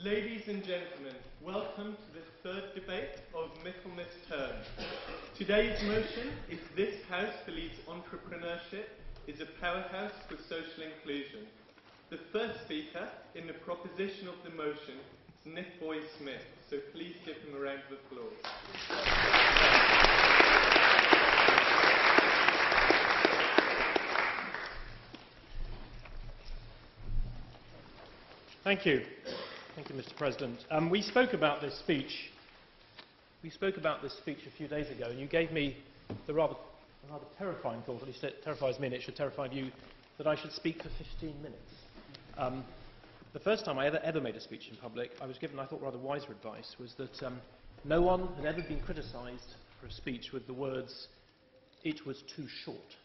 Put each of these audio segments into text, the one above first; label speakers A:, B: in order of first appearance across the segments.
A: Ladies and gentlemen, welcome to the third debate of Michaelmas term. Today's motion is "This House believes entrepreneurship is a powerhouse for social inclusion." The first speaker in the proposition of the motion is Nick Boyd-Smith, so please give him a round of applause.
B: Thank you. Thank you, Mr. President. We spoke about this speech a few days ago, and you gave me the rather terrifying thought, at least it terrifies me and it should terrify you, that I should speak for 15 minutes. The first time I ever made a speech in public, I was given, I thought, rather wiser advice, was that no one had ever been criticised for a speech with the words, "It was too short."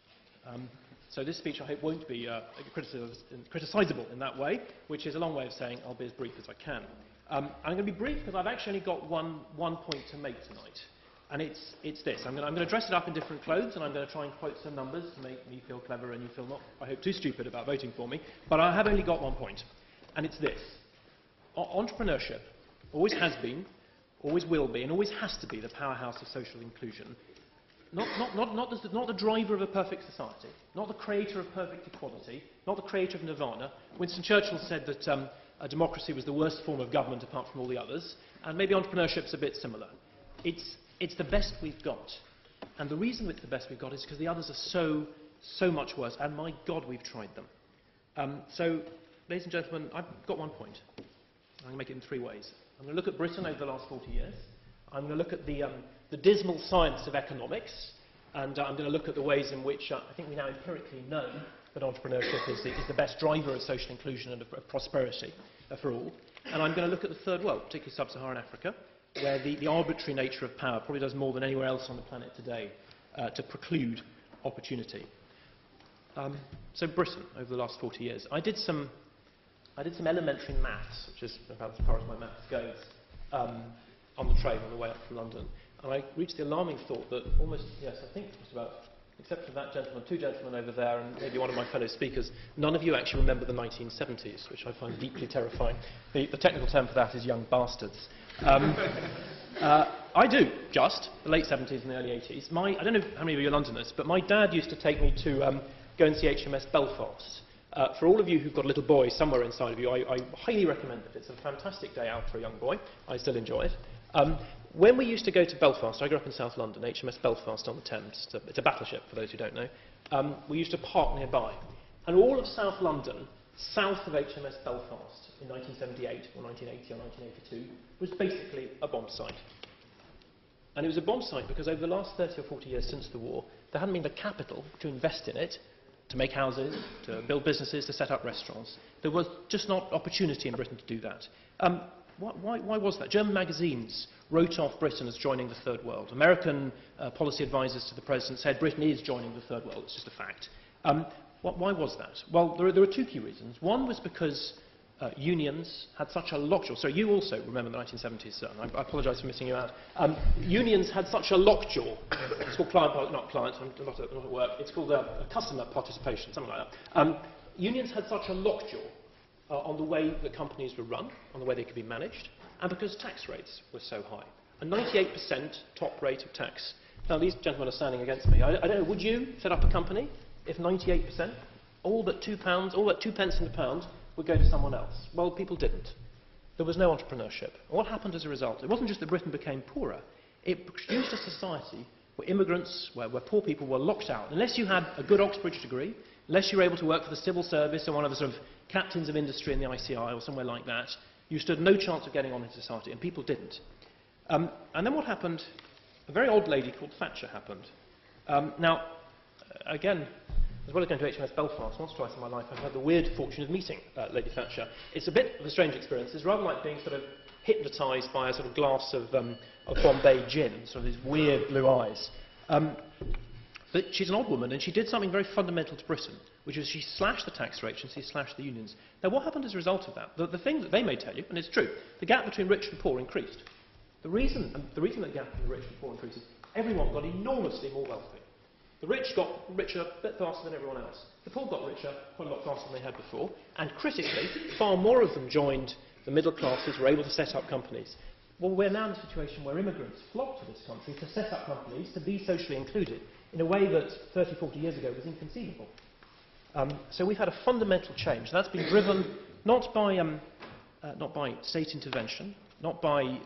B: So this speech, I hope, won't be criticisable in that way, which is a long way of saying I'll be as brief as I can. I'm going to be brief because I've actually only got one point to make tonight, and it's this. I'm going to dress it up in different clothes, and I'm going to try and quote some numbers to make me feel clever and you feel not, I hope, too stupid about voting for me. But I have only got one point, and it's this. Entrepreneurship always has been, always will be, and always has to be the powerhouse of social inclusion. Not the driver of a perfect society, not the creator of perfect equality, not the creator of nirvana. Winston Churchill said that a democracy was the worst form of government apart from all the others, and maybe entrepreneurship's a bit similar. It's the best we've got, and the reason it's the best we've got is because the others are so much worse, and my God, we've tried them. So, ladies and gentlemen, I've got one point. I'm going to make it in three ways. I'm going to look at Britain over the last 40 years. I'm going to look at the dismal science of economics, and I'm going to look at the ways in which I think we now empirically know that entrepreneurship is the best driver of social inclusion and of prosperity for all. And I'm going to look at the third world, particularly sub-Saharan Africa, where the arbitrary nature of power probably does more than anywhere else on the planet today to preclude opportunity. So Britain, over the last 40 years. I did some elementary maths, which is about as far as my maths goes, on the train on the way up from London, and I reached the alarming thought that almost, yes, I think just about, except for that gentleman, two gentlemen over there, and maybe one of my fellow speakers, none of you actually remember the 1970s, which I find deeply terrifying. The technical term for that is young bastards. I do, just, the late 70s and the early 80s. I don't know how many of you are Londoners, but my dad used to take me to go and see HMS Belfast. For all of you who've got a little boy somewhere inside of you, I highly recommend it. It's a fantastic day out for a young boy. I still enjoy it. When we used to go to Belfast, I grew up in South London, HMS Belfast on the Thames. It's a battleship, for those who don't know. We used to park nearby. And all of South London, south of HMS Belfast, in 1978, or 1980, or 1982, was basically a bomb site. And it was a bomb site because over the last 30 or 40 years since the war, there hadn't been the capital to invest in it, to make houses, to build businesses, to set up restaurants. There was just not opportunity in Britain to do that. Why was that? German magazines wrote off Britain as joining the third world. American policy advisors to the president said Britain is joining the third world. It's just a fact. Why was that? Well, there are two key reasons. One was because unions had such a lockjaw. So you also remember the 1970s, sir. I apologise for missing you out. Unions had such a lockjaw. It's called not client, I'm not at work. It's called a customer participation, something like that. Unions had such a lockjaw on the way that companies were run, on the way they could be managed, and because tax rates were so high. A 98% top rate of tax. Now, these gentlemen are standing against me. I don't know, would you set up a company if 98%, all but £2, all but 2 pence in the pound, would go to someone else? Well, people didn't. There was no entrepreneurship. And what happened as a result? It wasn't just that Britain became poorer. It produced a society where immigrants, where poor people were locked out. Unless you had a good Oxbridge degree, unless you were able to work for the civil service or one of the sort of captains of industry in the ICI or somewhere like that, you stood no chance of getting on in society, and people didn't. And then what happened? A very old lady called Thatcher happened. Now, again, as well as going to HMS Belfast once or twice in my life, I've had the weird fortune of meeting Lady Thatcher. It's a bit of a strange experience. It's rather like being sort of hypnotised by a sort of glass of Bombay gin, sort of these weird blue eyes. But she's an old woman, and she did something very fundamental to Britain, which is she slashed the tax rates and she slashed the unions. Now, what happened as a result of that? The thing that they may tell you, and it's true, the gap between rich and poor increased. The reason that the gap between rich and poor increases, everyone got enormously more wealthy. The rich got richer a bit faster than everyone else. The poor got richer quite a lot faster than they had before. And critically, far more of them joined the middle classes were able to set up companies. Well, we're now in a situation where immigrants flock to this country to set up companies, to be socially included, in a way that 30, 40 years ago was inconceivable. So we've had a fundamental change. That's been driven not by state intervention, not by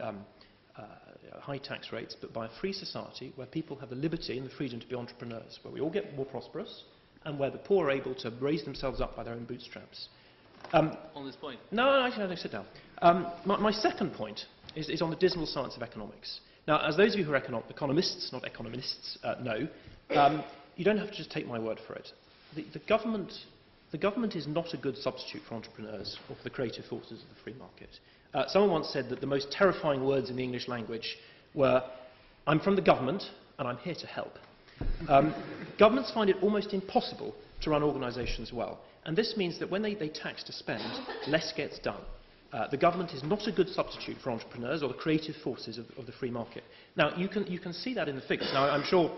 B: high tax rates, but by a free society where people have the liberty and the freedom to be entrepreneurs, where we all get more prosperous, and where the poor are able to raise themselves up by their own bootstraps.
C: On this point?
B: No, actually, sit down. My second point is on the dismal science of economics. Now, as those of you who are economists, not economists, know, you don't have to just take my word for it. The government is not a good substitute for entrepreneurs or for the creative forces of the free market. Someone once said that the most terrifying words in the English language were, "I'm from the government and I'm here to help." Governments find it almost impossible to run organisations well, and this means that when they tax to spend, less gets done. The government is not a good substitute for entrepreneurs or the creative forces of the free market. Now, you can see that in the figures. Now, I'm sure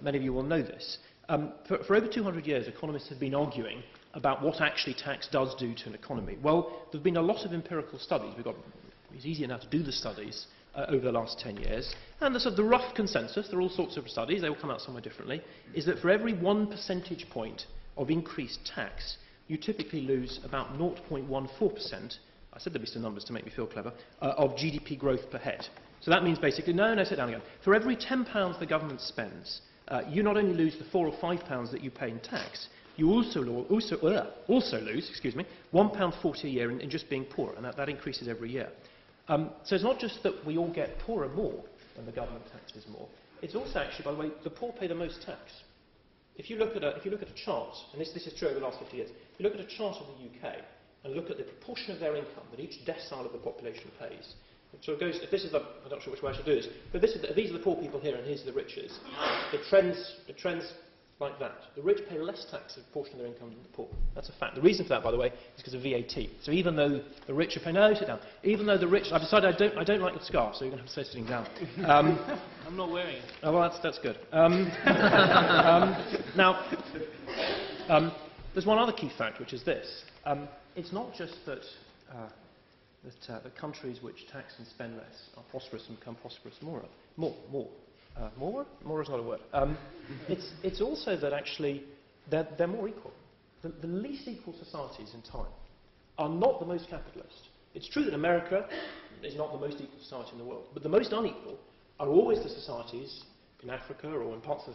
B: many of you will know this. For over 200 years, economists have been arguing about what actually tax does do to an economy. Well, there have been a lot of empirical studies. It's easier now to do the studies over the last 10 years. And the rough consensus, there are all sorts of studies, they will come out somewhere differently, is that for every 1 percentage point of increased tax, you typically lose about 0.14%, I said there'd be some numbers to make me feel clever, of GDP growth per head. So that means basically, no, sit down again. For every £10 the government spends, you not only lose the £4 or £5 that you pay in tax, you also lose £1.40 a year in just being poor, and that increases every year. So it's not just that we all get poorer more when the government taxes more, it's also actually, by the way, the poor pay the most tax. If you look at a chart, and this is true over the last 50 years, if you look at a chart of the UK and look at the proportion of their income that each decile of the population pays, so it goes, if this is the, I'm not sure which way I should do this, but these are the poor people here and here's the riches. It trends like that. The rich pay less tax as a proportion of their income than the poor. That's a fact. The reason for that, by the way, is because of VAT. So even though the rich are paying, no, sit down. Even though the rich, I've decided I don't like your scarf, so you're going to have to stay sitting down.
C: I'm not wearing it.
B: Oh, well, that's good. Now, there's one other key fact, which is this. It's not just that the countries which tax and spend less are prosperous and become prosperous more. More is not a word. It's also that actually they're more equal. The least equal societies in time are not the most capitalist. It's true that America is not the most equal society in the world, but the most unequal are always the societies in Africa or in parts of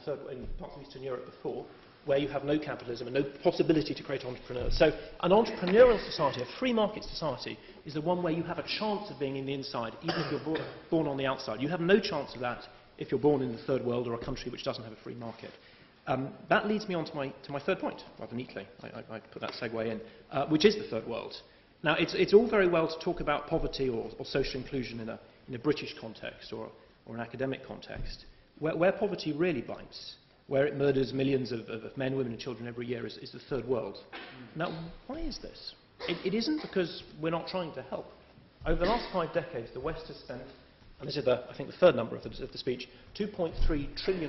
B: Eastern Europe before, where you have no capitalism and no possibility to create entrepreneurs. So an entrepreneurial society, a free market society, is the one where you have a chance of being in the inside, even if you're born on the outside. You have no chance of that if you're born in the third world or a country which doesn't have a free market. That leads me on to my third point, rather neatly. I put that segue in, which is the third world. Now, it's all very well to talk about poverty or social inclusion in a British context or an academic context. Where poverty really bites, where it murders millions of men, women and children every year, is the third world. Now, why is this? It isn't because we're not trying to help. Over the last 5 decades, the West has spent, and this is I think the third number of the speech, $2.3 trillion